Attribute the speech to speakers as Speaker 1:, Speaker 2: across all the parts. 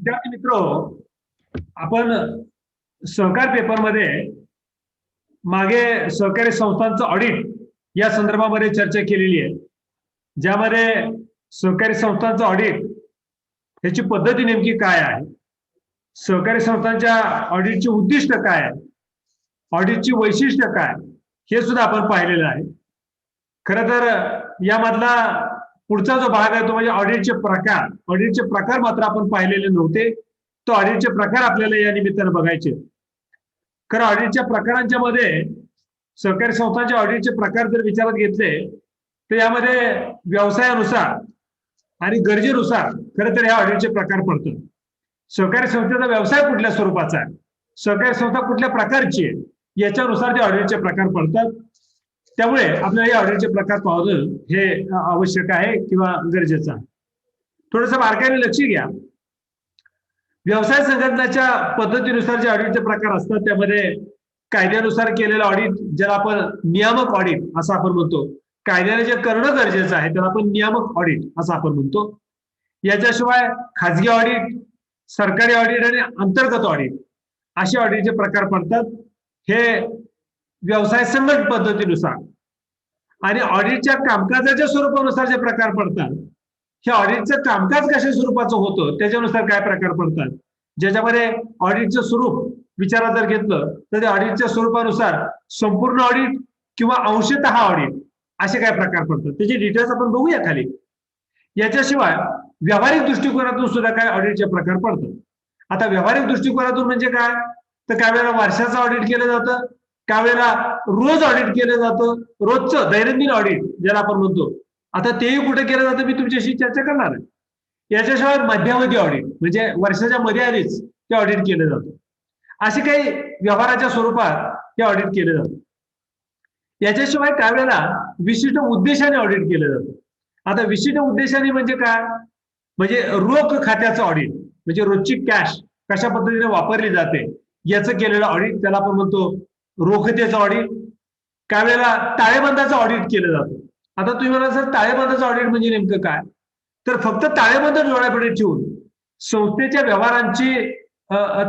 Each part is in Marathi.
Speaker 1: विद्यार्थी मित्र, आपण सहकार पेपरमध्ये मागे सहकारी संस्थांचं ऑडिट या संदर्भामध्ये चर्चा केलेली आहे, ज्यामध्ये सहकारी संस्थांचं ऑडिट ह्याची पद्धती नेमकी काय आहे, सहकारी संस्थांच्या ऑडिटचे उद्दिष्ट काय आहे, ऑडिटची वैशिष्ट्य काय, हे सुद्धा आपण पाहिलेलं आहे. खरं तर यामधला पुढचा जो भाग आहे तो म्हणजे ऑडिटचे प्रकार. ऑडिटचे प्रकार मात्र आपण पाहिलेले नव्हते. तो ऑडिटचे प्रकार आपल्याला या निमित्तानं बघायचे. खरं ऑडिटच्या प्रकारांच्या मध्ये सहकारी संस्थांचे ऑडिटचे प्रकार जर विचारात घेतले तर यामध्ये व्यवसायानुसार आणि गरजेनुसार खरं तर ह्या ऑडिटचे प्रकार पडतात. सहकारी संस्थेचा व्यवसाय कुठल्या स्वरूपाचा आहे, सहकारी संस्था कुठल्या प्रकारची आहे, याच्यानुसार ते ऑडिटचे प्रकार पडतात. त्यामुळे आपल्याला या ऑडिटचे प्रकार पाहणं हे आवश्यक आहे किंवा गरजेचं आहे. थोडंसं बारकाईने लक्ष घ्या. व्यवसाय संघटनाच्या पद्धतीनुसार जे ऑडिटचे प्रकार असतात त्यामध्ये कायद्यानुसार केलेलं ऑडिट, ज्याला आपण नियामक ऑडिट असं आपण म्हणतो, कायद्याने जे करणं गरजेचं आहे त्याला आपण नियामक ऑडिट असं आपण म्हणतो. याच्याशिवाय खाजगी ऑडिट, सरकारी ऑडिट आणि अंतर्गत ऑडिट असे ऑडिटचे प्रकार पडतात. हे व्यवसाय संघटन पद्धतीनुसार आणि ऑडिटच्या कामकाजाच्या स्वरूपानुसार जे प्रकार पडतात, हे ऑडिटचं कामकाज कशा स्वरूपाचं होतं त्याच्यानुसार काय प्रकार पडतात. ज्याच्यामध्ये ऑडिटचं स्वरूप विचारात जर घेतलं तर त्या ऑडिटच्या स्वरूपानुसार संपूर्ण ऑडिट किंवा अंशतः ऑडिट असे काय प्रकार पडतात, त्याची डिटेल्स आपण बघूया खाली. याच्याशिवाय व्यावहारिक दृष्टिकोनातून सुद्धा काय ऑडिटचे प्रकार पडतात. आता व्यावहारिक दृष्टिकोनातून म्हणजे काय, तर काही वेळेला वर्षाचं ऑडिट केलं जातं, काही वेळेला रोज ऑडिट केलं जातं, रोजचं दैनंदिन ऑडिट ज्याला आपण म्हणतो. आता तेही कुठे केलं जातं मी तुमच्याशी चर्चा करणार आहे. याच्याशिवाय मध्यावधी ऑडिट म्हणजे वर्षाच्या मध्ये आधीच ते ऑडिट केलं जातं. असे काही व्यवहाराच्या स्वरूपात ते ऑडिट केलं जातं. याच्याशिवाय काही वेळेला विशिष्ट उद्देशाने ऑडिट केलं जातं. आता विशिष्ट उद्देशाने म्हणजे काय, म्हणजे रोख खात्याचं ऑडिट, म्हणजे रोजची कॅश कशा पद्धतीने वापरली जाते याचं केलेलं ऑडिट, त्याला आपण म्हणतो रोखतेचं ऑडिट. काही वेळेला ताळेबंदाचं ऑडिट केलं जातं. आता तुम्ही म्हणाल सर ताळेबंदाचं ऑडिट म्हणजे नेमकं काय, तर फक्त ताळेबंद डोळ्यापुढे ठेवून संस्थेच्या व्यवहारांची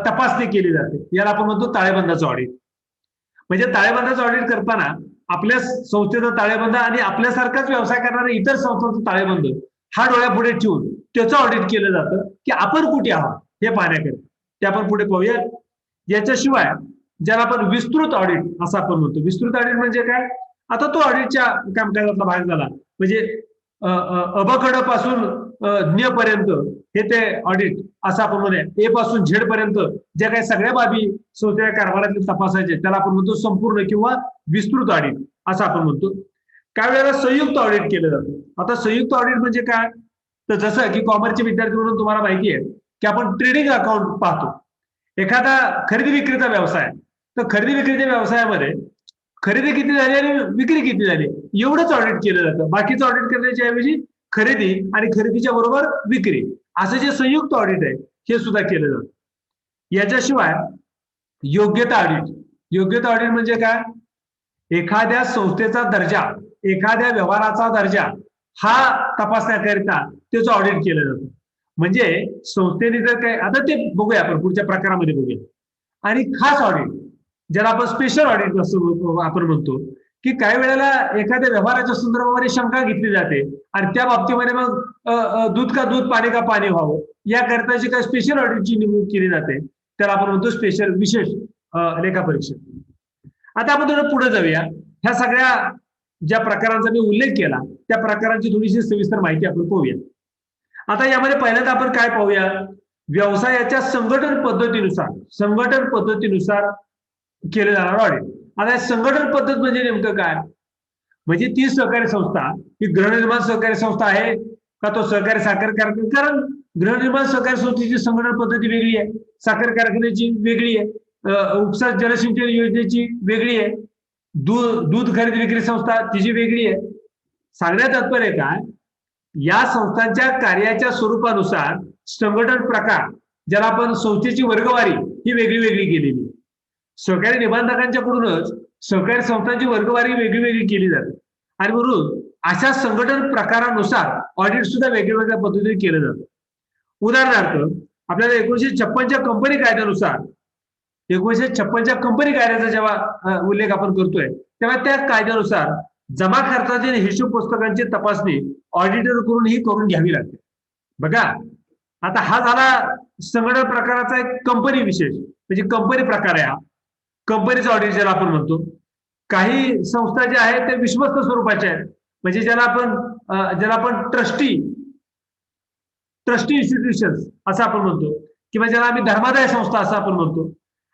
Speaker 1: तपासणी केली जाते, याला आपण म्हणतो ताळेबंदाचं ऑडिट. म्हणजे ताळेबंदाचं ऑडिट करताना आपल्या संस्थेचा ताळेबंद आणि आपल्यासारखाच व्यवसाय करणाऱ्या इतर संस्थांचा ताळेबंद हा डोळ्यापुढे ठेवून त्याचं ऑडिट केलं जातं की आपण कुठे आहोत हे पाहण्याकरिता. ते आपण पुढे पाहूया. याच्याशिवाय ज्याला आपण विस्तृत ऑडिट असं आपण म्हणतो. विस्तृत ऑडिट म्हणजे काय, आता तो ऑडिटच्या कामकाजातला भाग झाला. म्हणजे अबखड पासून ज्ञ पर्यंत हे ते ऑडिट असं आपण म्हणूया. ए पासून झेड पर्यंत ज्या काही सगळ्या बाबी संस्थेच्या कारभारातले तपासायचे त्याला आपण म्हणतो संपूर्ण किंवा विस्तृत ऑडिट असं आपण म्हणतो. काही वेळेला संयुक्त ऑडिट केलं जातं. आता संयुक्त ऑडिट म्हणजे काय, तर जसं की कॉमर्सचे विद्यार्थी म्हणून तुम्हाला माहिती आहे की आपण ट्रेडिंग अकाउंट पाहतो. एखादा खरेदी विक्रीचा व्यवसाय, तर खरेदी विक्रीच्या व्यवसायामध्ये खरेदी किती झाली आणि विक्री किती झाली एवढंच ऑडिट केलं जातं. बाकीचं ऑडिट करण्याच्या ऐवजी खरेदी आणि खरेदीच्या बरोबर विक्री असं जे संयुक्त ऑडिट आहे हे सुद्धा केलं जातं. याच्याशिवाय योग्यता ऑडिट. योग्यता ऑडिट म्हणजे काय, एखाद्या संस्थेचा दर्जा, एखाद्या व्यवहाराचा दर्जा हा तपासण्याकरिता त्याचं ऑडिट केलं जातं. म्हणजे संस्थेने जर काय, आता ते बघूया आपण पुढच्या प्रकारामध्ये बघूया. आणि खास ऑडिट ज्याला आपण स्पेशल ऑडिट असं आपण म्हणतो, की काही वेळेला एखाद्या व्यवहाराच्या संदर्भामध्ये शंका घेतली जाते आणि त्या बाबतीमध्ये मग दूध का दूध पाणी का पाणी व्हावं याकरिताची काही स्पेशल ऑडिटची नेमणूक केली जाते, त्याला आपण म्हणतो स्पेशल विशेष लेखापरीक्षक. आता आपण थोडं पुढे जाऊया. ह्या सगळ्या ज्या प्रकारांचा मी उल्लेख केला त्या प्रकारांची थोडीशी सविस्तर माहिती आपण पाहूया. आता यामध्ये पहिल्यांदा आपण काय पाहूया, व्यवसायाच्या संघटन पद्धतीनुसार केलं जाणार ऑडिट. आता संघटन पद्धत म्हणजे नेमकं काय, म्हणजे ती सहकारी संस्था ही गृहनिर्माण सहकारी संस्था आहे का तो सहकारी साखर कारखाना, कारण गृहनिर्माण सहकारी संस्थेची संघटन पद्धती वेगळी आहे, साखर कारखान्याची वेगळी आहे, उपसा जलसिंचन योजनेची वेगळी आहे, दूध खरेदी विक्री संस्था तिची वेगळी आहे. सांगण्यात तात्पर्य काय, या संस्थांच्या कार्याच्या स्वरूपानुसार संघटन प्रकार ज्याला आपण संस्थेची वर्गवारी ही वेगळी वेगळी केलेली. सहकारी निबंधकांच्या कडूनच सहकारी संस्थांची वर्गवारी वेगळी वेगळी केली जाते आणि म्हणून अशा संघटन प्रकारानुसार ऑडिट सुद्धा वेगवेगळ्या पद्धतीने केलं जातं. उदाहरणार्थ आपल्याला 1956च्या कंपनी कायद्यानुसार 1956च्या कंपनी कायद्याचा जेव्हा उल्लेख आपण करतोय तेव्हा त्या कायद्यानुसार जमा खर्चाचे हिशोब पुस्तकांची तपासणी ऑडिटर करून ही करून घ्यावी लागते. बघा आता हा झाला संगणक प्रकाराचा एक कंपनी विशेष म्हणजे कंपनी प्रकार आहे. हा कंपनीचा ऑडिट ज्याला आपण म्हणतो. काही संस्था ज्या आहेत ते विश्वस्त स्वरूपाच्या आहेत म्हणजे ज्याला आपण ट्रस्टी इन्स्टिट्यूशन असं आपण म्हणतो किंवा ज्याला आम्ही धर्मादाय संस्था असं आपण म्हणतो.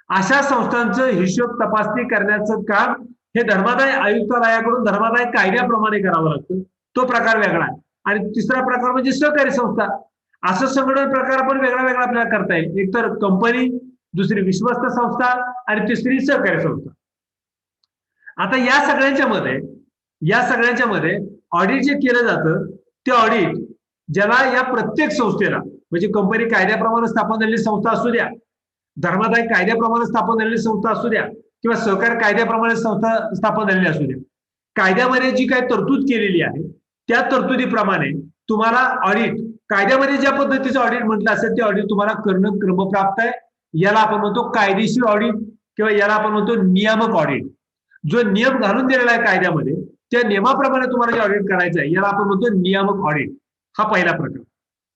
Speaker 1: अशा संस्थांचं हिशोब तपासणी करण्याचं काम हे धर्मादाय आयुक्तालयाकडून धर्मादाय कायद्याप्रमाणे करावं लागतं. तो प्रकार वेगळा आहे. आणि तिसरा प्रकार म्हणजे सहकारी संस्था. असं संघटन प्रकार पण वेगळा वेगळा आपल्याला करता येईल. एक तर कंपनी, दुसरी विश्वस्त संस्था आणि तिसरी सहकारी संस्था. आता या सगळ्यांच्या मध्ये ऑडिट जे केलं जातं ते ऑडिट ज्याला या प्रत्येक संस्थेला म्हणजे कंपनी कायद्याप्रमाणे स्थापन झालेली संस्था असू द्या, धर्मादाय कायद्याप्रमाणे स्थापन झालेली संस्था असू द्या किंवा सहकार कायद्याप्रमाणे संस्था स्थापन झालेली असू द्या, कायद्यामध्ये जी काही तरतूद केलेली आहे त्या तरतुदीप्रमाणे तुम्हाला ऑडिट कायद्यामध्ये ज्या पद्धतीचं ऑडिट म्हटलं असेल ते ऑडिट तुम्हाला करणं क्रमप्राप्त आहे. याला आपण म्हणतो कायदेशीर ऑडिट किंवा याला आपण म्हणतो नियामक ऑडिट. जो नियम घालून दिलेला आहे कायद्यामध्ये त्या नियमाप्रमाणे तुम्हाला जे ऑडिट करायचं आहे याला आपण म्हणतो नियामक ऑडिट. हा पहिला प्रकार.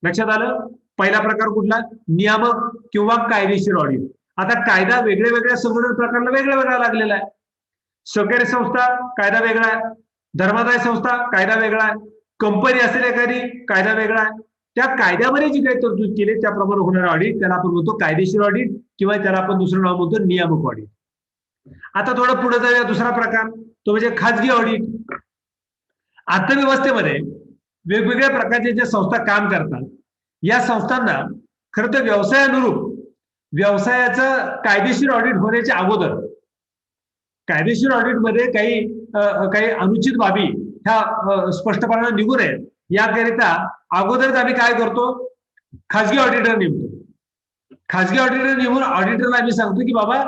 Speaker 1: लक्षात आलं? पहिला प्रकार कुठला? नियामक किंवा कायदेशीर ऑडिट. आता कायदा वेगळ्या संघटन प्रकारला वेगळा लागलेला आहे. सहकारी संस्था कायदा वेगळा आहे, धर्मादाय संस्था कायदा वेगळा आहे, कंपनी असेल एखादी कायदा वेगळा आहे. त्या कायद्यामध्ये जी काही तरतूद केली त्याप्रमाणे होणारा ऑडिट त्याला आपण म्हणतो कायदेशीर ऑडिट किंवा त्याला आपण दुसरं नाव म्हणतो नियामक ऑडिट. आता थोडं पुढे जाऊया. दुसरा प्रकार तो म्हणजे खाजगी ऑडिट. अर्थव्यवस्थेमध्ये वेगवेगळ्या प्रकारचे ज्या संस्था काम करतात या संस्थांना खरं तर व्यवसायानुरूप व्यवसायाचं कायदेशीर ऑडिट होण्याच्या अगोदर कायदेशीर ऑडिटमध्ये काही अनुचित बाबी ह्या स्पष्टपणे निघून आहेत याकरिता अगोदरच आम्ही काय करतो? खाजगी ऑडिटर नेमतो. खाजगी ऑडिटर नेमून ऑडिटरला आम्ही सांगतो की बाबा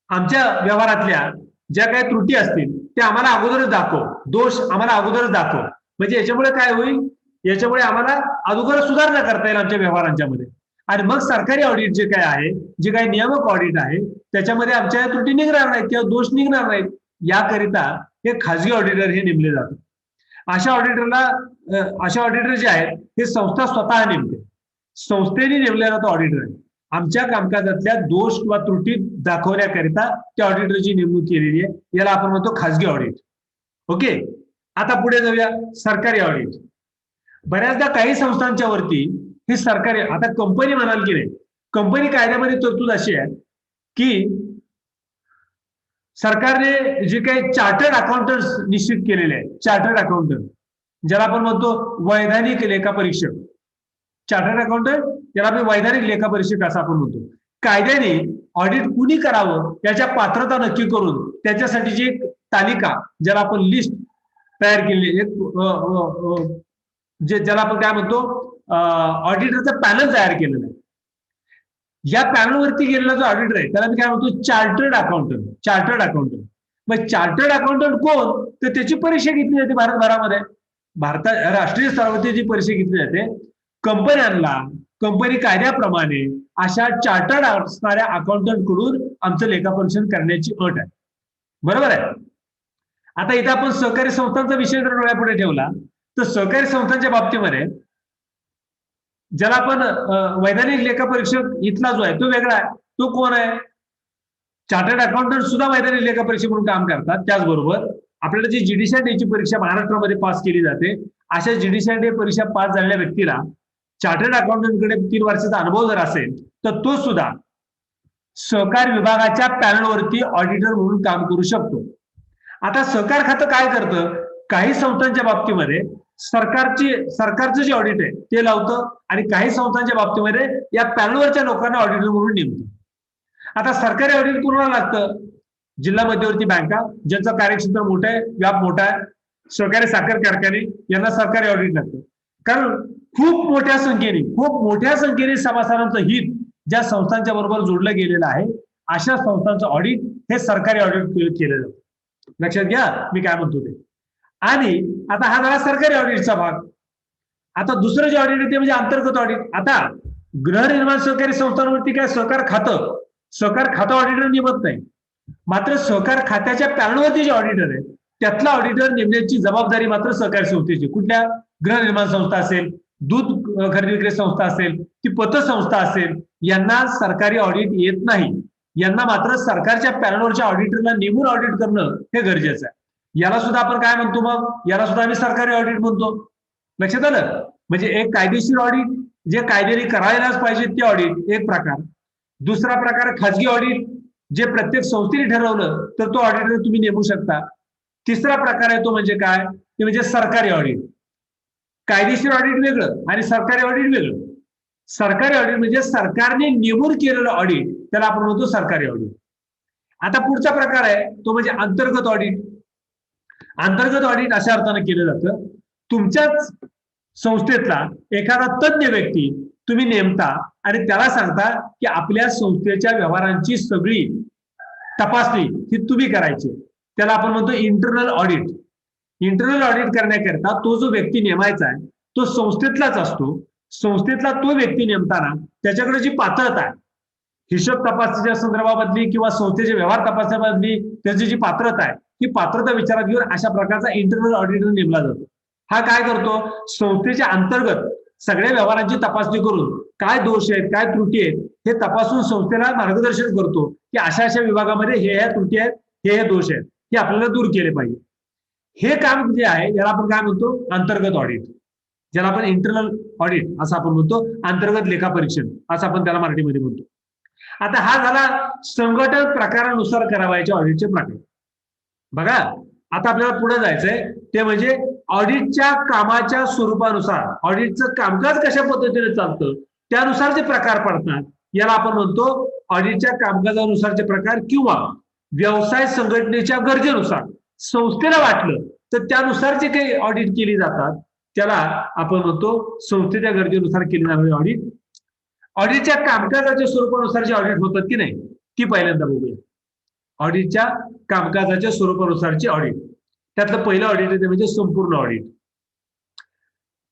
Speaker 1: आमच्या व्यवहारातल्या ज्या काही त्रुटी असतील त्या आम्हाला अगोदरच दाखव, दोष आम्हाला अगोदरच दाखव. म्हणजे याच्यामुळे काय होईल? याच्यामुळे आम्हाला अगोदर सुधारणा करता येईल आमच्या व्यवहारांच्या मध्ये. आणि मग सरकारी ऑडिट जे काय आहे, जे काही नियामक ऑडिट आहे त्याच्यामध्ये आमच्या त्रुटी निघणार नाहीत किंवा दोष निघणार नाहीत. याकरिता हे खाजगी ऑडिटर हे नेमले जातात. अशा ऑडिटर जे आहेत हे संस्था स्वतः नेमते. संस्थेने नेमलेला तो ऑडिटर आहे. आमच्या कामकाजातल्या दोष किंवा त्रुटी दाखवण्याकरिता त्या ऑडिटरची नेमणूक केलेली आहे. याला आपण म्हणतो खाजगी ऑडिट. ओके. आता पुढे जाऊया. सरकारी ऑडिट. बऱ्याचदा काही संस्थांच्या वरती हे सरकारी, आता कंपनी म्हणाल की नाही, कंपनी कायद्यामध्ये तरतूद अशी आहे की सरकारने जे काही चार्टर्ड अकाउंटंट निश्चित केलेले आहेत, चार्टर्ड अकाउंटंट ज्याला आपण म्हणतो वैधानिक लेखापरीक्षक. चार्टर्ड अकाउंटंट ज्याला आपण वैधानिक लेखापरीक्षक असं आपण म्हणतो. कायद्याने ऑडिट कुणी करावं याच्या पात्रता नक्की करून त्याच्यासाठीची एक तालिका ज्याला आपण लिस्ट तयार केलेली, ज्याला आपण काय म्हणतो ऑडिटरचं पॅनल तयार केलेलं आहे. या पॅनलवरती गेलेला जो ऑडिटर आहे त्याला मी काय म्हणतो चार्टर्ड अकाउंटंट. Chartered accountant. मग चार्टर्ड अकाउंटंट कोण? तर त्याची परीक्षा घेतली जाते भारतभरामध्ये. राष्ट्रीय स्तरावरती जी परीक्षा घेतली जाते कंपन्यांना कंपनी कायद्याप्रमाणे अशा चार्टर्ड असणाऱ्या अकाउंटंट कडून आमचं लेखापरीक्षण करण्याची अट आहे. बरोबर आहे. आता इथे आपण सहकारी संस्थांचा विषय जर डोळ्यापुढे ठेवला तर सहकारी संस्थांच्या बाबतीमध्ये ज्याला आपण वैधानिक लेखापरीक्षक इथला जो आहे तो वेगळा आहे. तो कोण आहे? चार्टर्ड अकाउंटंट सुद्धा वैधानिक लेखापरीक्षक म्हणून काम करतात. त्याचबरोबर आपल्याला जी जीडीसीआरटी परीक्षा महाराष्ट्रामध्ये पास केली जाते अशा जीडीसीआरटी परीक्षा पास झालेल्या व्यक्तीला चार्टर्ड अकाउंटंटकडे 3 वर्षाचा अनुभव जर असेल तर तो सुद्धा सहकार विभागाच्या पॅनलवरती ऑडिटर म्हणून काम करू शकतो. आता सहकार खातं काय करतं? काही संस्थांच्या बाबतीमध्ये सरकारचं जे ऑडिट आहे ते लावतं आणि काही संस्थांच्या बाबतीमध्ये या पॅनलवरच्या लोकांना ऑडिटर म्हणून नेमतं. आता सरकारी ऑडिट कोणाला लागतं? जिल्हा मध्यवर्ती बँका ज्यांचं कार्यक्षेत्र मोठं आहे, व्याप मोठा आहे, सहकारी साखर कारखाने यांना सरकारी ऑडिट लागतं. कारण खूप मोठ्या संख्येने सभासदांचं हित ज्या संस्थांच्या बरोबर जोडलं गेलेलं आहे अशा संस्थांचं ऑडिट हे सरकारी ऑडिट केलं जातं. लक्षात घ्या मी काय म्हणतो ते. आणि आता हा झाला सरकारी ऑडिटचा भाग. आता दुसरं जे ऑडिट आहे ते म्हणजे अंतर्गत ऑडिट. आता गृहनिर्माण सहकारी संस्थांवरती काय सहकार खातं ऑडिटर नेमत नाही. मात्र सहकार खात्याच्या पॅनलवरती जे ऑडिटर आहे त्यातला ऑडिटर नेमण्याची जबाबदारी मात्र सहकारी संस्थेची. कुठल्या? गृहनिर्माण संस्था असेल, दूध खरेदी विक्री संस्था असेल, ती पतसंस्था असेल, यांना सरकारी ऑडिट येत नाही. यांना मात्र सरकारच्या पॅनलवरच्या ऑडिटरला नेमून ऑडिट करणं हे गरजेचं आहे. याला सुद्धा आपण काय म्हणतो? मग याला सुद्धा आम्ही सरकारी ऑडिट म्हणतो. लक्षात आलं? म्हणजे एक कायदेशीर ऑडिट, जे कायद्याने करायलाच पाहिजे ते ऑडिट एक प्रकार. दुसरा प्रकार खाजगी ऑडिट, जे प्रत्येक संस्थेने ठरवलं तर तो ऑडिटर तुम्ही नेमू शकता. तिसरा प्रकार आहे तो म्हणजे काय? ते म्हणजे सरकारी ऑडिट. कायदेशीर ऑडिट वेगळं आणि सरकारी ऑडिट वेगळं. सरकारी ऑडिट म्हणजे सरकारने नेमून केलेलं ऑडिट, त्याला आपण म्हणतो सरकारी ऑडिट. आता पुढचा प्रकार आहे तो म्हणजे अंतर्गत ऑडिट. अंतर्गत ऑडिट अशा अर्थानं केलं जातं, तुमच्याच संस्थेतला एखादा तज्ञ व्यक्ती तुम्ही नेमता आणि त्याला सांगता की आपल्या संस्थेच्या व्यवहारांची सगळी तपासणी ही तुम्ही करायची. त्याला आपण म्हणतो इंटरनल ऑडिट. इंटरनल ऑडिट करण्याकरता तो जो व्यक्ती नेमायचा आहे तो संस्थेतलाच असतो. संस्थेतला तो व्यक्ती नेमताना त्याच्याकडे जी पात्रता आहे, हिशोब तपासणीच्या संदर्भामधली किंवा संस्थेचे व्यवहार तपासण्यामधली त्याची जी पात्रता आहे, ही पात्रता विचारात घेऊन अशा प्रकारचा इंटरनल ऑडिटर नेमला जातो. हा काय करतो? संस्थेच्या अंतर्गत सगळ्या व्यवहारांची तपासणी करून काय दोष आहेत, काय त्रुटी आहेत हे तपासून संस्थेला मार्गदर्शन करतो की अशा अशा विभागामध्ये हे त्रुटी आहेत, हे दोष आहेत, हे आपल्याला दूर केले पाहिजे. हे काम जे आहे याला आपण काय म्हणतो? अंतर्गत ऑडिट. ज्याला आपण इंटरनल ऑडिट असं आपण म्हणतो, अंतर्गत लेखापरीक्षण असं आपण त्याला मराठीमध्ये म्हणतो. आता हा झाला संघटन प्रकारानुसार करावयाच्या ऑडिटचे प्रकार. बघा, आता आपल्याला पुढे जायचंय ते म्हणजे ऑडिटच्या कामाच्या स्वरूपानुसार, ऑडिटचं कामकाज कशा पद्धतीने चालतं त्यानुसार जे प्रकार पडतात याला आपण म्हणतो ऑडिटच्या कामकाजानुसारचे प्रकार, किंवा व्यवसाय संघटनेच्या गरजेनुसार संस्थेला वाटलं तर त्यानुसार जे काही ऑडिट केली जातात त्याला आपण म्हणतो संस्थेच्या गरजेनुसार केली जाणारी ऑडिट. ऑडिटच्या कामकाजाच्या स्वरूपानुसार जे ऑडिट होतात की नाही ती पहिल्यांदा बघूया. ऑडिटच्या कामकाजाच्या स्वरूपानुसारची ऑडिट, त्यातलं पहिलं ऑडिट आहे म्हणजे संपूर्ण ऑडिट.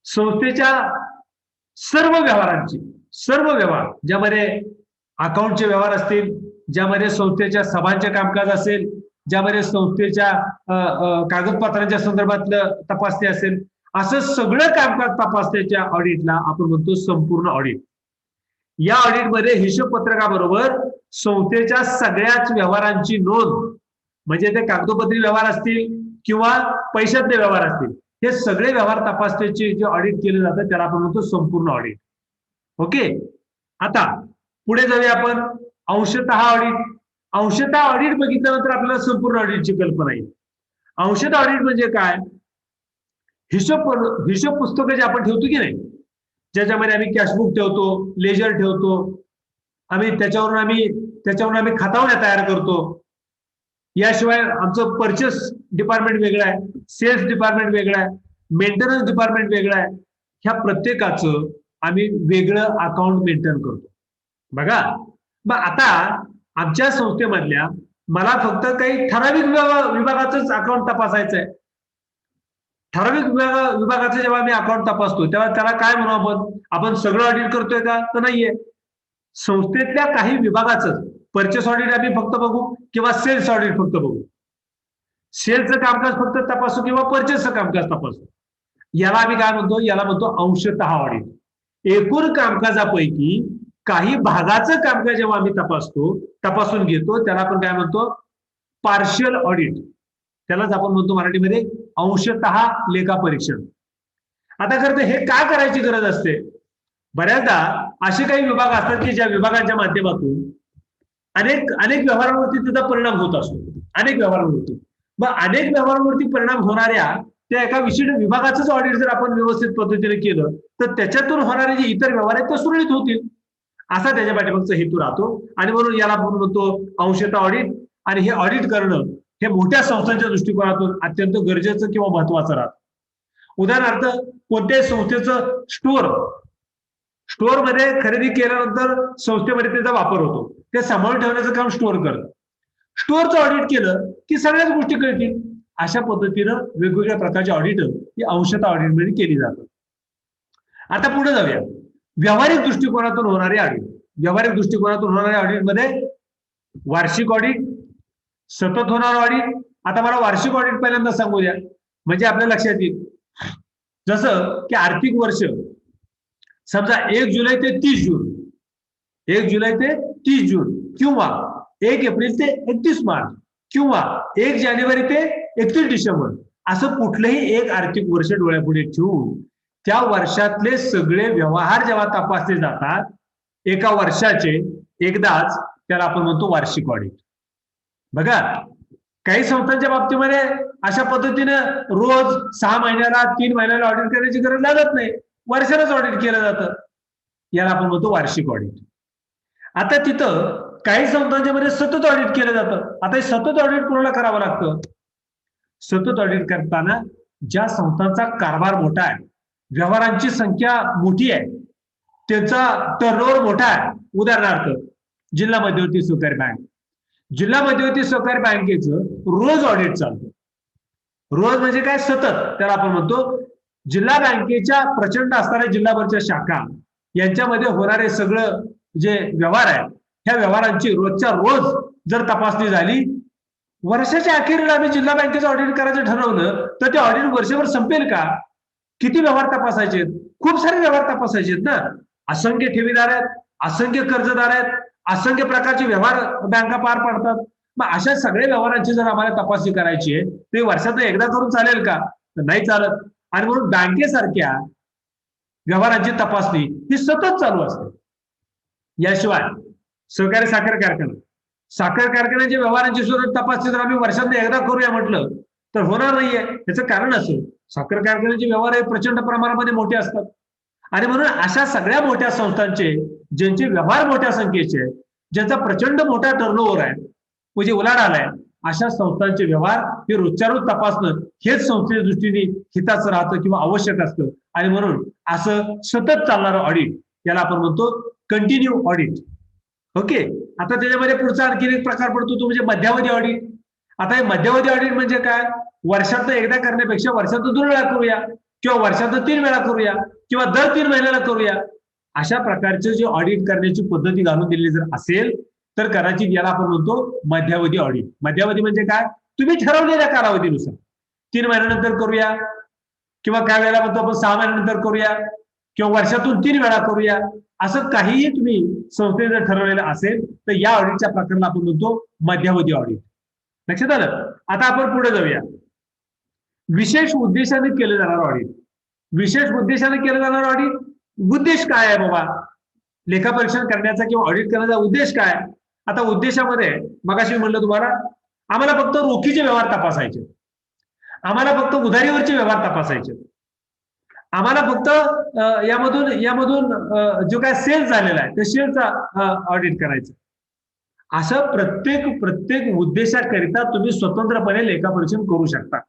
Speaker 1: संस्थेच्या सर्व व्यवहार ज्यामध्ये अकाउंटचे व्यवहार असतील, ज्यामध्ये संस्थेच्या सभांचे कामकाज असेल, ज्यामध्ये संस्थेच्या कागदपत्रांच्या संदर्भातलं तपासणी असेल, असं सगळं कामकाज तपासण्याच्या ऑडिटला आपण म्हणतो संपूर्ण ऑडिट. या ऑडिटमध्ये हिशोब पत्रकाबरोबर संस्थेच्या सगळ्याच व्यवहारांची नोंद, म्हणजे ते कागदोपत्री व्यवहार असतील किंवा पैशातले व्यवहार असतील, हे सगळे व्यवहार तपासण्याचे जे ऑडिट केले जातं त्याला आपण म्हणतो संपूर्ण ऑडिट. ओके, आता पुढे जाऊया आपण अंशतः ऑडिट. अंशतः ऑडिट बघितल्यानंतर आपल्याला संपूर्ण ऑडिटची कल्पना येईल. अंशतः ऑडिट म्हणजे काय? हिशोब पुस्तकं जे आपण ठेवतो की नाही, ज्याच्यामध्ये आम्ही कॅशबुक ठेवतो, लेजर ठेवतो, त्याच्यावरून आम्ही खातावण्या तयार करतो. याशिवाय आमचं परचेस डिपार्टमेंट वेगळं आहे, सेल्स डिपार्टमेंट वेगळं आहे, मेंटेनन्स डिपार्टमेंट वेगळं आहे. ह्या प्रत्येकाचं आम्ही वेगळं अकाउंट मेंटेन करतो. बघा, मग आता आमच्या संस्थेमधल्या मला फक्त काही ठराविक विभागाचंच अकाउंट तपासायचं आहे. ठराविक विभागाचं जेव्हा मी अकाउंट तपासतो तेव्हा त्याला काय म्हणू आपण सगळं ऑडिट करतोय का? तर नाहीये. संस्थेतल्या काही विभागाचं परचेस ऑडिट आम्ही फक्त बघू किंवा सेल्स ऑडिट फक्त बघू. सेल्सचं कामकाज फक्त तपासू किंवा परचेसचं कामकाज तपासू. याला आम्ही काय म्हणतो? याला म्हणतो अंशतः ऑडिट. एकूण कामकाजापैकी काही भागाचं कामकाज जेव्हा आम्ही तपासून घेतो त्याला आपण काय म्हणतो? Partial audit. त्यालाच आपण म्हणतो मराठीमध्ये अंशतः लेखापरीक्षण. आता खरं हे का करायची गरज असते? बऱ्याचदा असे काही विभाग असतात की ज्या विभागांच्या माध्यमातून अनेक व्यवहारांवरती त्याचा परिणाम होत असतो. अनेक व्यवहारांवरती परिणाम होणाऱ्या त्या एका विशिष्ट विभागाचंच ऑडिट जर आपण व्यवस्थित पद्धतीने केलं तर त्याच्यातून होणारे जे इतर व्यवहार आहेत ते सुरळीत होतील, असा त्याच्या पाठीमागचा हेतू राहतो. आणि म्हणून याला आपण म्हणतो अंशतः ऑडिट. आणि हे ऑडिट करणं हे मोठ्या संस्थांच्या दृष्टिकोनातून अत्यंत गरजेचं किंवा महत्वाचं राहतं. उदाहरणार्थ, कोणत्याही संस्थेचं स्टोअरमध्ये खरेदी केल्यानंतर संस्थेमध्ये त्याचा वापर होतो, ते सांभाळून ठेवण्याचं काम स्टोअर करतं. स्टोअरचं ऑडिट केलं की सगळ्याच गोष्टी कळतील. अशा पद्धतीनं वेगवेगळ्या प्रकारची ऑडिट ही अंशतः ऑडिटमध्ये केली जातात. आता पुढे जाऊया. व्यावहारिक दृष्टिकोनातून होणारे ऑडिट. व्यावहारिक दृष्टिकोनातून होणाऱ्या ऑडिटमध्ये वार्षिक ऑडिट, सतत होणार ऑडिट. आता मला वार्षिक ऑडिट पहिल्यांदा सांगू द्या, म्हणजे आपल्या लक्षात येईल. जसं की आर्थिक वर्ष समजा 1 जुलै ते 30 जून, 1 जुलै ते 30 जून किंवा 1 एप्रिल ते 31 मार्च किंवा 1 जानेवारी ते 31 डिसेंबर, असं कुठलंही एक आर्थिक वर्ष डोळ्यापुढे ठेवून त्या वर्षातले सगळे व्यवहार जेव्हा तपासले जातात एका वर्षाचे एकदाच, त्याला आपण म्हणतो वार्षिक ऑडिट. बघा, काही संस्थांच्या बाबतीमध्ये अशा पद्धतीनं रोज 6 महिन्याला 3 महिन्याला ऑडिट करण्याची गरज लागत नाही, वर्षालाच ऑडिट केलं जातं. याला आपण म्हणतो वार्षिक ऑडिट. आता तिथं काही संस्थांच्या मध्ये सतत ऑडिट केलं जातं. आता हे सतत ऑडिट कोणाला करावं लागतं? सतत ऑडिट करताना ज्या संस्थांचा कारभार मोठा आहे, व्यवहारांची संख्या मोठी आहे, त्यांचा टर्नओव्हर मोठा आहे. उदाहरणार्थ जिल्हा मध्यवर्ती सहकारी बँक, जिल्हा मध्यवर्ती सहकारी बँकेचं रोज ऑडिट चालतं. रोज म्हणजे काय? सतत. त्याला आपण म्हणतो जिल्हा बँकेच्या प्रचंड असणाऱ्या जिल्हाभरच्या शाखा यांच्यामध्ये होणारे सगळं जे व्यवहार आहे, ह्या व्यवहारांची रोजच्या रोज जर तपासणी झाली, वर्षाच्या अखेरीला आम्ही जिल्हा बँकेचं ऑडिट करायचं ठरवलं तर ते ऑडिट वर्षभर संपेल का? किती व्यवहार तपासायचे? खूप सारे व्यवहार तपासायचे ना. असंख्य ठेवीदार आहेत, असंख्य कर्जदार आहेत, असंख्य प्रकारचे व्यवहार बँका पार पाडतात. मग अशा सगळ्या व्यवहारांची जर आम्हाला तपासणी करायची आहे ते वर्षातून एकदा करून चालेल का? तर नाही चालत. आणि म्हणून बँकेसारख्या व्यवहारांची तपासणी ही सतत चालू असते. याशिवाय सहकारी साखर कारखाना, साखर कारखान्याच्या व्यवहारांची सुद्धा तपासणी जर आम्ही वर्षातून एकदा करूया म्हटलं तर होणार नाहीये. याचं कारण असेल, साखर कारखान्याचे व्यवहार हे प्रचंड प्रमाणामध्ये मोठे असतात आणि म्हणून अशा सगळ्या मोठ्या संस्थांचे, ज्यांचे व्यवहार मोठ्या संख्येचे आहेत, ज्यांचा प्रचंड मोठा टर्नओव्हर आहे, म्हणजे उलाढाल आहे, अशा संस्थांचे व्यवहार हे रोजच्या रोज तपासणं हेच संस्थेच्या दृष्टीने हिताचं राहतं किंवा आवश्यक असतं. आणि म्हणून असं सतत चालणारं ऑडिट याला आपण म्हणतो कंटिन्यू ऑडिट. ओके. आता त्याच्यामध्ये पुढचा आणखी एक प्रकार पडतो तो म्हणजे मध्यावधी ऑडिट. आता हे मध्यावधी ऑडिट म्हणजे काय? वर्षातनं एकदा करण्यापेक्षा वर्षातून 2 वेळा करूया किंवा वर्षातून 3 वेळा करूया किंवा दर 3 महिन्याला करूया. अशा प्रकारचे जे ऑडिट करण्याची पद्धती घालून दिलेली जर असेल तर कदाचित याला आपण म्हणतो मध्यावधी ऑडिट. मध्यावधी म्हणजे काय? तुम्ही ठरवलेल्या कालावधीनुसार 3 महिन्यानंतर करूया किंवा काय वेळेला म्हणतो आपण 6 महिन्यानंतर करूया किंवा वर्षातून 3 वेळा करूया, असं काहीही तुम्ही संस्थेने जर ठरवलेलं असेल तर या ऑडिटच्या प्रकरणाला आपण म्हणतो मध्यावधी ऑडिट. लक्षात आलं? आता आपण पुढे जाऊया. विशेष उद्देशाने केलं जाणार ऑडिट. विशेष उद्देशाने केलं जाणार ऑडिट, उद्देश काय आहे बाबा? लेखापरीक्षण करण्याचा किंवा ऑडिट करण्याचा उद्देश काय? आता उद्देशामध्ये मगाशी म्हणलं तुम्हाला, आम्हाला फक्त रोखीचे व्यवहार तपासायचे, आम्हाला फक्त उधारीवरचे व्यवहार तपासायचे, आम्हाला फक्त यामधून जो काय सेल्स झालेला आहे त्या सेल्सचा ऑडिट करायचं. असं प्रत्येक उद्देशाकरिता तुम्ही स्वतंत्रपणे लेखापरीक्षण करू शकता.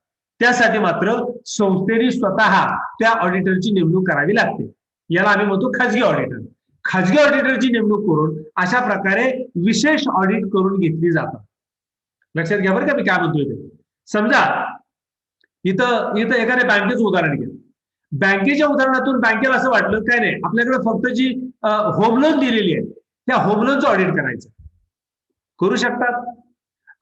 Speaker 1: त्यासाठी मात्र संस्थेने स्वतः त्या ऑडिटरची नेमणूक करावी लागते. याला आम्ही म्हणतो खाजगी ऑडिटर. खाजगी ऑडिटरची नेमणूक करून अशा प्रकारे विशेष ऑडिट करून घेतली जातात. लक्षात घ्या बरं का मी काय म्हणतोय ते. समजा इथं एखाद्या बँकेचं उदाहरण घ्या. बँकेच्या उदाहरणातून बँकेला असं वाटलं काय नाही, आपल्याकडे फक्त जी होम लोन दिलेली आहे त्या होम लोनचं ऑडिट करायचं. करू शकतात.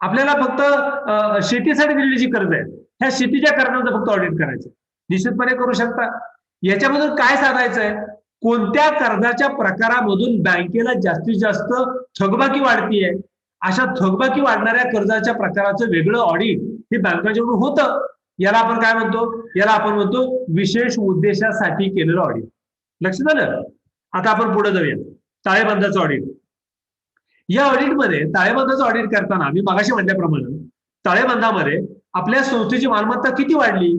Speaker 1: आपल्याला फक्त शेतीसाठी दिलेली जी कर्ज आहे ह्या शेतीच्या कर्जाचं फक्त ऑडिट करायचं, निश्चितपणे करू शकता. याच्यामधून काय साधायचंय? कोणत्या कर्जाच्या प्रकारामधून बँकेला जास्तीत जास्त थकबाकी वाढतीये, अशा थकबाकी वाढणाऱ्या कर्जाच्या प्रकाराचं वेगळं ऑडिट हे बँकांच्याकडून होतं. याला आपण काय म्हणतो? याला आपण म्हणतो विशेष उद्देशासाठी केलेलं ऑडिट. लक्षात आलं? आता आपण पुढे जाऊया. ताळेबंदाचं ऑडिट. या ऑडिटमध्ये ताळेबंदाचं ऑडिट करताना मी मगाशी म्हटल्याप्रमाणे ताळेबंदामध्ये आपल्या संस्थेची मालमत्ता किती वाढली,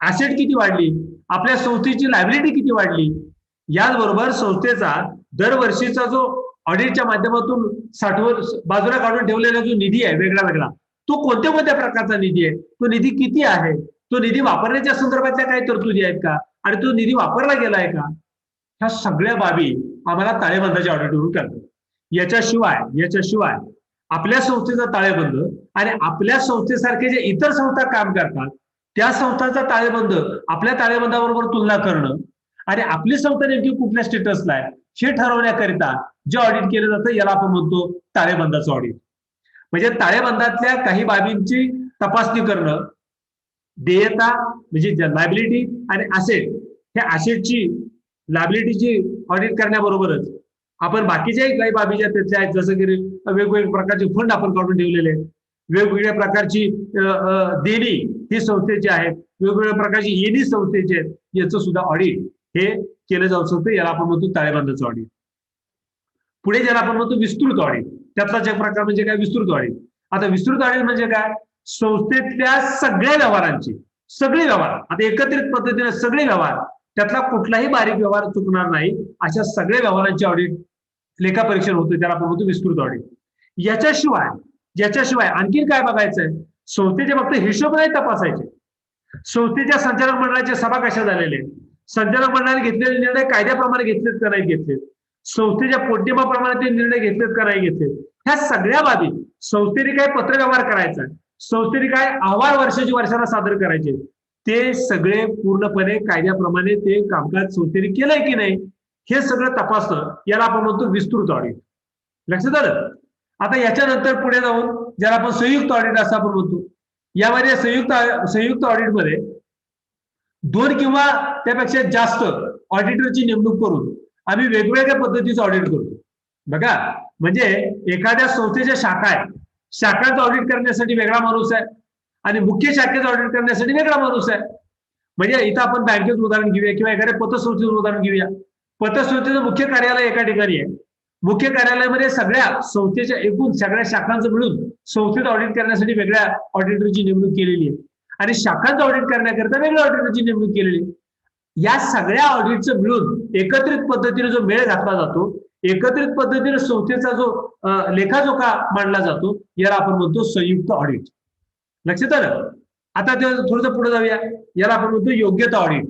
Speaker 1: ऍसेट किती वाढली, आपल्या संस्थेची लायबिलिटी किती वाढली, याचबरोबर संस्थेचा दरवर्षीचा जो ऑडिटच्या माध्यमातून साठवून बाजूला काढून ठेवलेला जो निधी आहे वेगळा वेगळा, तो कोणत्या प्रकारचा निधी आहे, तो निधी किती आहे, तो निधी वापरण्याच्या संदर्भातल्या काही तरतुदी आहेत का, आणि तो निधी वापरला गेलाय का, ह्या सगळ्या बाबी आम्हाला ताळेबंदाच्या ऑडिटवरून कळतात. याच्याशिवाय आपल्या संस्थेचा ताळेबंद आणि आपल्या संस्थेसारखे जे इतर संस्था काम करतात त्या संस्थांचा ताळेबंद आपल्या ताळेबंदाबरोबर तुलना करणं आणि आपली संस्था नेमकी कुठल्या स्टेटसला आहे हे ठरवण्याकरिता जे ऑडिट केलं जातं याला आपण म्हणतो ताळेबंदाचं ऑडिट. म्हणजे ताळेबंदातल्या काही बाबींची तपासणी करणं, देयता म्हणजे लायबिलिटी आणि असेट, ह्या असेटची लायबिलिटीची ऑडिट करण्याबरोबरच आपण बाकीच्याही काही बाबी ज्या त्याच्या आहेत, जसं की वेगवेगळ्या प्रकारचे फंड आपण काढून ठेवलेले आहेत, वेगवेगळ्या प्रकारची देणी ही संस्थेची आहेत, वेगवेगळ्या प्रकारची येणी संस्थेची आहेत, याचं सुद्धा ऑडिट हे केलं जाऊ शकतं. याला आपण म्हणतो ताळेबंदाचं ऑडिट. पुढे ज्याला आपण म्हणतो विस्तृत ऑडिट, त्यातलाच एक प्रकार म्हणजे काय विस्तृत ऑडिट. आता विस्तृत ऑडिट म्हणजे काय, संस्थेतल्या सगळ्या व्यवहारांची, सगळे व्यवहार, आता एकत्रित पद्धतीने सगळे व्यवहार, त्यातला कुठलाही बारीक व्यवहार चुकणार नाही अशा सगळ्या व्यवहारांची ऑडिट लेखापरीक्षण होतं, त्याला आपण म्हणतो विस्तृत ऑडिट. याच्याशिवाय आणखीन काय बघायचंय, संस्थेचे फक्त हिशोब नाही तपासायचे, संस्थेच्या संचालक मंडळाच्या सभा कशा झालेल्या, संचालक मंडळाने घेतलेले निर्णय कायद्याप्रमाणे घेतलेत का नाही घेतलेत, संस्थेच्या पोटनियमाप्रमाणे ते निर्णय घेतलेत का नाही घेतलेत, ह्या सगळ्या बाबी, संस्थेने काय पत्रव्यवहार करायचा, संस्थेने काय अहवाल वर्षाला सादर करायचे, ते सगळे पूर्णपणे कायद्याप्रमाणे ते कामकाज संस्थेने केलंय की नाही हे सगळं तपासणं, याला आपण म्हणतो विस्तृत ऑडिट. लक्षात आलं. आता याच्यानंतर पुढे जाऊन ज्याला आपण संयुक्त ऑडिट असं आपण म्हणतो, यामध्ये संयुक्त ऑडिटमध्ये 2 किंवा त्यापेक्षा जास्त ऑडिटरची नेमणूक करून आम्ही वेगवेगळ्या पद्धतीचं ऑडिट करतो. बघा, म्हणजे एखाद्या संस्थेच्या शाखा आहे, शाखांचं ऑडिट करण्यासाठी वेगळा माणूस आहे आणि मुख्य शाखेचं ऑडिट करण्यासाठी वेगळा माणूस आहे. म्हणजे इथं आपण बँकेचं उदाहरण घेऊया किंवा एखाद्या पतसंस्थेचं उदाहरण घेऊया. पतसंस्थेचं मुख्य कार्यालय एका ठिकाणी आहे, मुख्य कार्यालयामध्ये सगळ्या संस्थेच्या एकूण सगळ्या शाखांचं मिळून संस्थेत ऑडिट करण्यासाठी वेगळ्या ऑडिटरची नेमणूक केलेली आहे आणि शाखांचं ऑडिट करण्याकरिता वेगळ्या ऑडिटरची नेमणूक केलेली आहे. या सगळ्या ऑडिटचं मिळून एकत्रित पद्धतीने जो मेळ घातला जातो, एकत्रित पद्धतीने संस्थेचा जो लेखाजोखा मांडला जातो, याला आपण म्हणतो संयुक्त ऑडिट. लक्षात आलं. आता ते थोडंसं पुढे जाऊया, याला आपण म्हणतो योग्यता ऑडिट,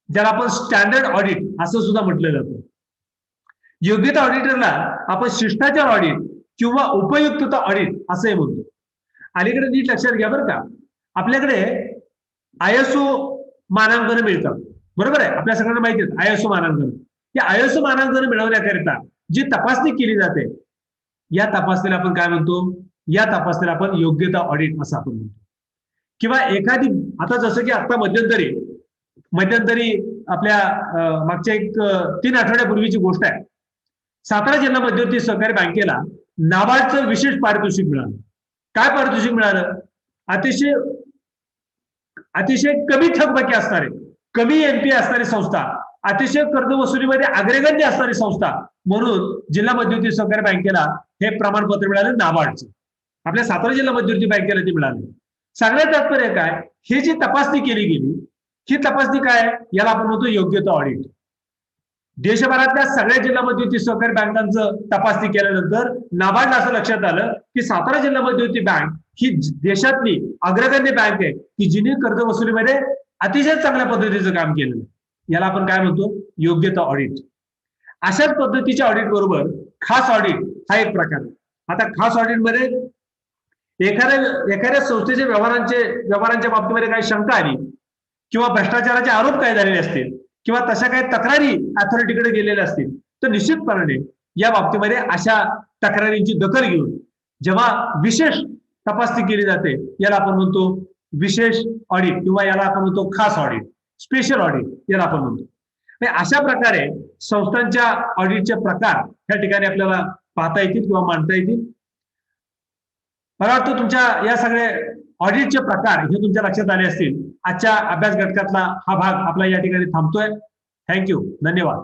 Speaker 1: ज्याला आपण स्टँडर्ड ऑडिट असं सुद्धा म्हटलं जातं. योग्यता ऑडिटरला आपण शिष्टाचार ऑडिट किंवा उपयुक्तता ऑडिट असंही म्हणतो. अलीकडे नीट लक्षात घ्या बरं का, आपल्याकडे ISO मानांकन मिळतात, बरोबर आहे, आपल्या सगळ्यांना माहिती आहे ISO मानांकन. या ISO मानांकन मिळवण्याकरिता जी तपासणी केली जाते, या तपासणीला आपण काय म्हणतो, या तपासणीला आपण योग्यता ऑडिट असं आपण म्हणतो. किंवा एखादी, आता जसं की आता मध्यंतरी आपल्या मागच्या 3 आठवड्यापूर्वीची गोष्ट आहे, सातारा जिल्हा मध्यवर्ती सहकारी बँकेला नाबार्डचं विशेष पारितोषिक मिळालं. काय पारितोषिक मिळालं, अतिशय कमी थकबाकी असणारे, कमी NPA असणारी संस्था, अतिशय कर्ज वसुलीमध्ये अग्रगण्य असणारी संस्था म्हणून जिल्हा मध्यवर्ती सहकारी बँकेला हे प्रमाणपत्र मिळालं नाबार्डचं. आपल्या सातारा जिल्हा मध्यवर्ती बँकेला ते मिळालं. सगळ्यात तात्पर्य काय, हे जी तपासणी केली गेली, ही तपासणी काय, याला आपण म्हणतो योग्यता ऑडिट. देशभरातल्या सगळ्या जिल्हा मध्यवर्ती सहकारी बँकांचं तपासणी केल्यानंतर नाबार्डला असं लक्षात आलं की सातारा जिल्हा मध्यवर्ती बँक ही देशातली अग्रगण्य बँक आहे की जिने कर्ज वसुलीमध्ये अतिशय चांगल्या पद्धतीचं काम केलेलं. याला आपण काय म्हणतो, योग्यता ऑडिट. अशाच पद्धतीच्या ऑडिट बरोबर खास ऑडिट हा एक प्रकार आहे. आता खास ऑडिटमध्ये एखाद्या संस्थेच्या व्यवहारांच्या बाबतीमध्ये काही शंका आली किंवा भ्रष्टाचाराचे आरोप काय झालेले असतील किंवा तशा काही तक्रारी अथॉरिटीकडे गेलेल्या असतील, तर निश्चितपणे या बाबतीमध्ये अशा तक्रारींची दखल घेऊन जेव्हा विशेष तपासणी केली जाते, याला आपण म्हणतो विशेष ऑडिट किंवा याला आपण म्हणतो खास ऑडिट, स्पेशल ऑडिट याला आपण म्हणतो. अशा प्रकारे संस्थांच्या ऑडिटचे प्रकार या ठिकाणी आपल्याला पाहता येतील किंवा मांडता येतील. मला वाटतं तुमच्या या सगळे ऑडिटचे प्रकार हे तुमच्या लक्षात आले असतील. आजच्या अभ्यास घटकातला हा भाग आपला या ठिकाणी थांबतोय. थँक्यू, धन्यवाद.